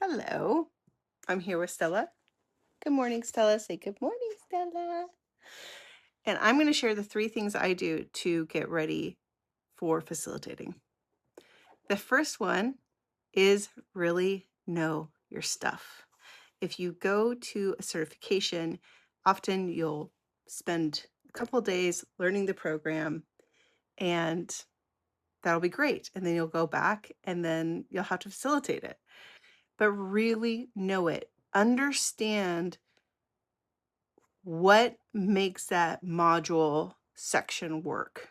Hello, I'm here with Stella. Good morning, Stella. Say good morning, Stella. And I'm going to share the 3 things I do to get ready for facilitating. The first one is really know your stuff. If you go to a certification, often you'll spend a couple days learning the program, and that'll be great. And then you'll go back and then you'll have to facilitate it. But really know it. Understand what makes that module section work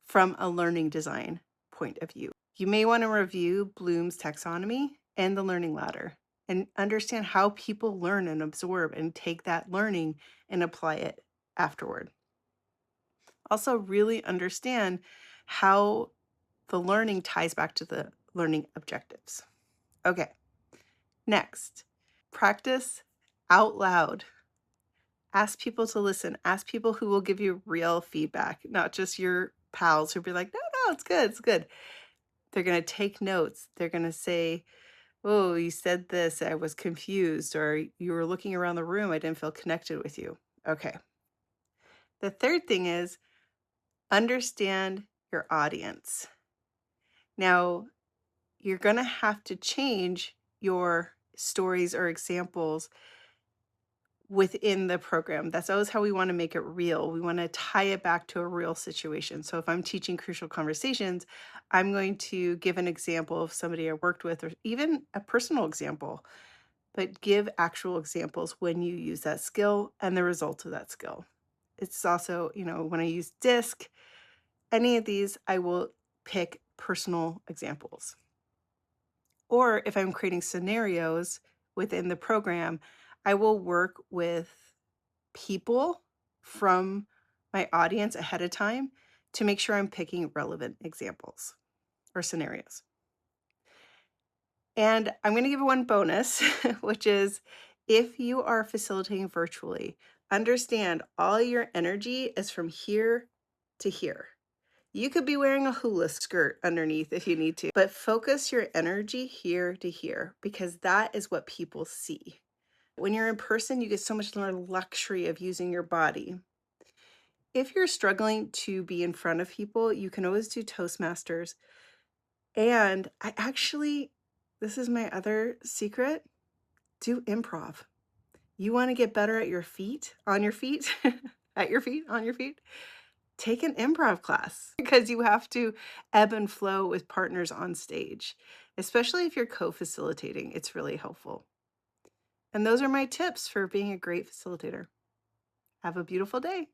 from a learning design point of view. You may want to review Bloom's taxonomy and the learning ladder and understand how people learn and absorb and take that learning and apply it afterward. Also, really understand how the learning ties back to the learning objectives. Okay, next, practice out loud. Ask people to listen. Ask people who will give you real feedback, not just your pals who'll be like, no, it's good, it's good. They're going to take notes. They're going to say, oh, you said this, I was confused, or you were looking around the room, I didn't feel connected with you. Okay. The third thing is understand your audience. Now, you're going to have to change your stories or examples within the program. That's always how we want to make it real. We want to tie it back to a real situation. So if I'm teaching crucial conversations, I'm going to give an example of somebody I worked with, or even a personal example, but give actual examples when you use that skill and the results of that skill. It's also, when I use DISC, any of these, I will pick personal examples. Or if I'm creating scenarios within the program, I will work with people from my audience ahead of time to make sure I'm picking relevant examples or scenarios. And I'm going to give one bonus, which is if you are facilitating virtually, understand all your energy is from here to here. You could be wearing a hula skirt underneath if you need to, but focus your energy here to here because that is what people see. When you're in person, you get so much more luxury of using your body. If you're struggling to be in front of people, you can always do Toastmasters. And this is my other secret, do improv. You want to get better at your feet, on your feet, at your feet, on your feet? Take an improv class because you have to ebb and flow with partners on stage, especially if you're co-facilitating. It's really helpful. And those are my tips for being a great facilitator. Have a beautiful day.